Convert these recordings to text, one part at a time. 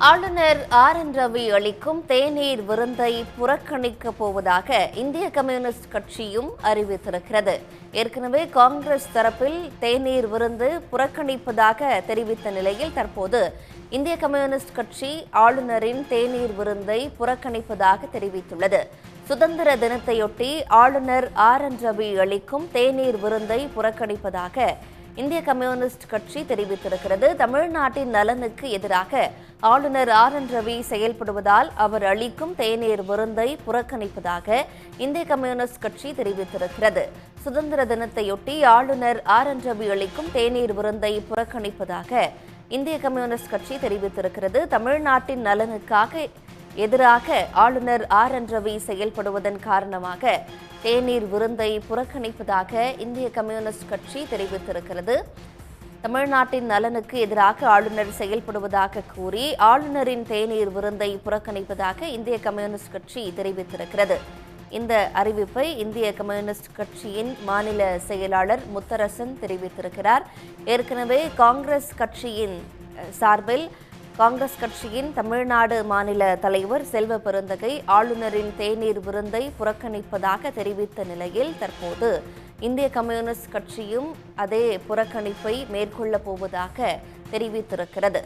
ஆளுநர் ஆர்.என். ரவி அளிக்கும் தேநீர் விருந்தை புறக்கணிக்கப் போவதாக இந்திய கம்யூனிஸ்ட் கட்சியும் அறிவித்திருக்கிறது. ஏற்கனவே காங்கிரஸ் தரப்பில் தேநீர் விருந்து புறக்கணிப்பதாக தெரிவித்த நிலையில் தற்போது இந்திய கம்யூனிஸ்ட் கட்சி ஆளுநரின் தேநீர் விருந்தை புறக்கணிப்பதாக தெரிவித்துள்ளது. சுதந்திர தினத்தையொட்டி ஆளுநர் ஆர்.என். ரவி அளிக்கும் தேநீர் விருந்தை புறக்கணிப்பதாக இந்திய கம்யூனிஸ்ட் கட்சி தெரிவித்திருக்கிறது. தமிழ்நாட்டின் நலனுக்கு எதிராக ஆளுநர் ஆர்.என். ரவி செயல்படுவதால் அவர் அளிக்கும் தேநீர் விருந்தை புறக்கணிப்பதாக இந்திய கம்யூனிஸ்ட் கட்சி தெரிவித்திருக்கிறது. சுதந்திர தினத்தையொட்டி ஆளுநர் ஆர்.என். ரவி அளிக்கும் தேநீர் விருந்தை புறக்கணிப்பதாக இந்திய கம்யூனிஸ்ட் கட்சி தெரிவித்திருக்கிறது. தமிழ்நாட்டின் நலனுக்காக எதிராக ஆளுநர் ஆர்.என். ரவி செயல்படுவதன் காரணமாக தேநீர் விருந்தை புறக்கணிப்பதாக இந்திய கம்யூனிஸ்ட் கட்சி தெரிவித்திருக்கிறது. தமிழ்நாட்டின் நலனுக்கு எதிராக ஆளுநர் செயல்படுவதாக கூறி ஆளுநரின் தேநீர் விருந்தை புறக்கணிப்பதாக இந்திய கம்யூனிஸ்ட் கட்சி தெரிவித்திருக்கிறது. இந்த அறிவிப்பை இந்திய கம்யூனிஸ்ட் கட்சியின் மாநில செயலாளர் முத்தரசன் தெரிவித்திருக்கிறார். ஏற்கனவே காங்கிரஸ் கட்சியின் சார்பில் காங்கிரஸ் கட்சியின் தமிழ்நாடு மாநில தலைவர் செல்வ பெருந்தகை ஆளுநரின் தேநீர் விருந்தை புறக்கணிப்பதாக தெரிவித்த நிலையில் தற்போது இந்திய கம்யூனிஸ்ட் கட்சியும் அதே புறக்கணிப்பை மேற்கொள்ளப் போவதாக தெரிவித்திருக்கிறது.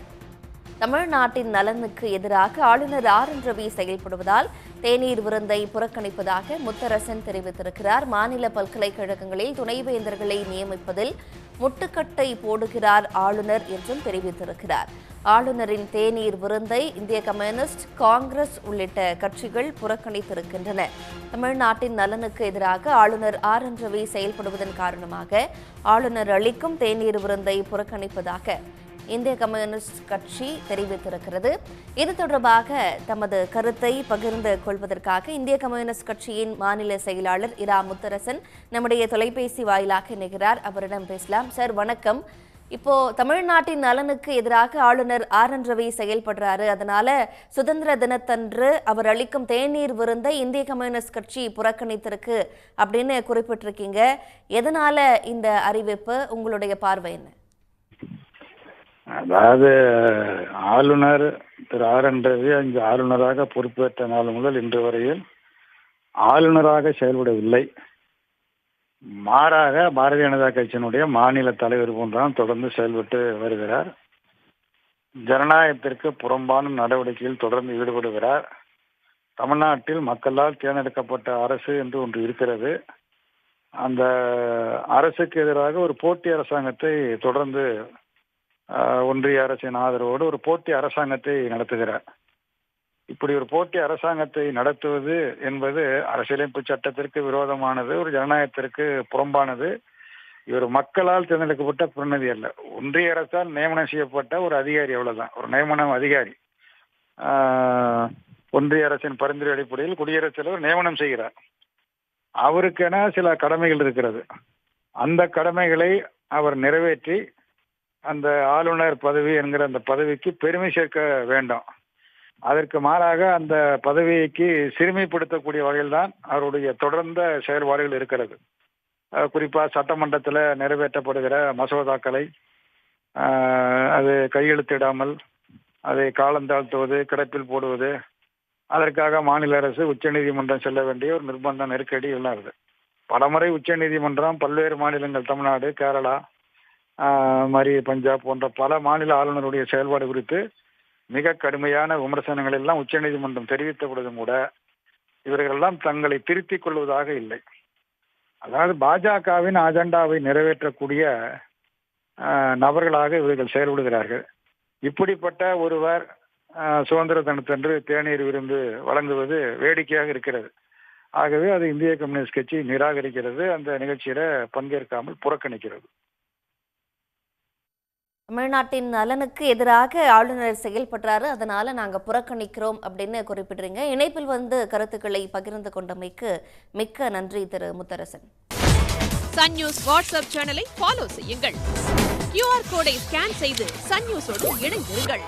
தமிழ்நாட்டின் நலனுக்கு எதிராக ஆளுநர் ஆர்.என். ரவி செயல்படுவதால் தேநீர் விருந்தை புறக்கணிப்பதாக முத்தரசன் தெரிவித்திருக்கிறார். மாநில பல்கலைக்கழகங்களில் துணைவேந்தர்களை நியமிப்பதில் முட்டுக்கட்டை போடுகிறார் ஆளுநர் என்றும் தெரிவித்திருக்கிறார். ஆளுநரின் தேநீர் விருந்தை இந்திய கம்யூனிஸ்ட், காங்கிரஸ் உள்ளிட்ட கட்சிகள் புறக்கணித்திருக்கின்றன. தமிழ்நாட்டின் நலனுக்கு எதிராக ஆளுநர் ஆர்.என். ரவி செயல்படுவதன் காரணமாக ஆளுநர் அளிக்கும் தேநீர் விருந்தை புறக்கணிப்பதாக இந்திய கம்யூனிஸ்ட் கட்சி தெரிவித்திருக்கிறது. இது தொடர்பாக தமது கருத்தை பகிர்ந்து கொள்வதற்காக இந்திய கம்யூனிஸ்ட் கட்சியின் மாநில செயலாளர் இரா முத்தரசன் நம்முடைய தொலைபேசி வாயிலாக இணைகிறார். அவரிடம் பேசலாம். சார் வணக்கம். இப்போ தமிழ்நாட்டின் நலனுக்கு எதிராக ஆளுநர் ஆர்.என். ரவி செயல்படுறாரு, அதனால சுதந்திர தினத்தன்று அவர் அளிக்கும் தேநீர் விருந்தை இந்திய கம்யூனிஸ்ட் கட்சி புறக்கணித்திருக்கு அப்படின்னு குறிப்பிட்டிருக்கீங்க. எதனால இந்த அறிவிப்பு? உங்களுடைய பார்வை என்ன? அதாவது ஆளுநர் திரு ஆர்.என். ரவி அங்கு ஆளுநராக பொறுப்பேற்ற நாள் முதல் இன்று வரையில் ஆளுநராக செயல்படவில்லை. மாறாக பாரதிய ஜனதா கட்சியினுடைய மாநில தலைவர் போன்றான் தொடர்ந்து செயல்பட்டு வருகிறார். ஜனநாயகத்திற்கு புறம்பான நடவடிக்கையில் தொடர்ந்து ஈடுபடுகிறார். தமிழ்நாட்டில் மக்களால் தேர்ந்தெடுக்கப்பட்ட அரசு என்று ஒன்று இருக்கிறது. அந்த அரசுக்கு எதிராக ஒரு போட்டி அரசாங்கத்தை தொடர்ந்து ஒன்றிய அரசின் ஆதரவோடு ஒரு போட்டி அரசாங்கத்தை நடத்துகிறார். இப்படி ஒரு போட்டி அரசாங்கத்தை நடத்துவது என்பது அரசியலமைப்பு சட்டத்திற்கு விரோதமானது, ஒரு ஜனநாயகத்திற்கு புறம்பானது. இவர் மக்களால் தேர்ந்தெடுக்கப்பட்ட பிரதிநிதி அல்ல, ஒன்றிய அரசால் நியமனம் செய்யப்பட்ட ஒரு அதிகாரி, அவ்வளவுதான், ஒரு நியமனம் அதிகாரி. ஒன்றிய அரசின் பரிந்துரை அடிப்படையில் குடியரசுத் தலைவர் நியமனம் செய்கிறார். அவருக்கென சில கடமைகள் இருக்கிறது. அந்த கடமைகளை அவர் நிறைவேற்றி அந்த ஆளுநர் பதவி என்கிற அந்த பதவிக்கு பெருமை சேர்க்க வேண்டும். அதற்கு மாறாக அந்த பதவிக்கு சிறுமைப்படுத்தக்கூடிய வகையில் தான் அவருடைய தொடர்ந்த செயல்பாடுகள் இருக்கிறது. குறிப்பாக சட்டமன்றத்தில் நிறைவேற்றப்படுகிற மசோதாக்களை அது கையெழுத்திடாமல் அதை காலந்தாழ்த்துவது, கிடப்பில் போடுவது, அதற்காக மாநில அரசு உச்சநீதிமன்றம் செல்ல வேண்டிய ஒரு நிர்பந்த நெருக்கடி எல்லாம் இருக்குது. பலமுறை உச்சநீதிமன்றம் பல்வேறு மாநிலங்கள், தமிழ்நாடு, கேரளா, மாதிரி பஞ்சாப் போன்ற பல மாநில ஆளுநருடைய செயல்பாடு குறித்து மிக கடுமையான விமர்சனங்கள் எல்லாம் உச்சநீதிமன்றம் தெரிவித்த பொழுதும் கூட இவர்களெல்லாம் தங்களை திருத்திக் கொள்வதாக இல்லை. அதாவது பாஜகவின் அஜெண்டாவை நிறைவேற்றக்கூடிய நபர்களாக இவர்கள் செயல்படுகிறார்கள். இப்படிப்பட்ட ஒருவர் சுதந்திர தினத்தன்று தேநீர் விருந்து வழங்குவது வேடிக்கையாக இருக்கிறது. ஆகவே அது இந்திய கம்யூனிஸ்ட் கட்சி நிராகரிக்கிறது, அந்த நிகழ்ச்சியில பங்கேற்காமல் புறக்கணிக்கிறது. தமிழ்நாட்டின் நலனுக்கு எதிராக ஆளுநர் செயல்படுறாரு, அதனால நாங்க புறக்கணிக்கிறோம் அப்படின்னு குறிப்பிடுறீங்க. இணைப்பில் வந்து கருத்துக்களை பகிர்ந்து கொண்டமைக்கு மிக்க நன்றி திரு முத்தரசன். சன் நியூஸ் வாட்ஸ்அப் சேனலை ஃபாலோ செய்யுங்கள். QR கோடை ஸ்கேன் செய்து சன் நியூஸோடு இணைந்திருங்கள்.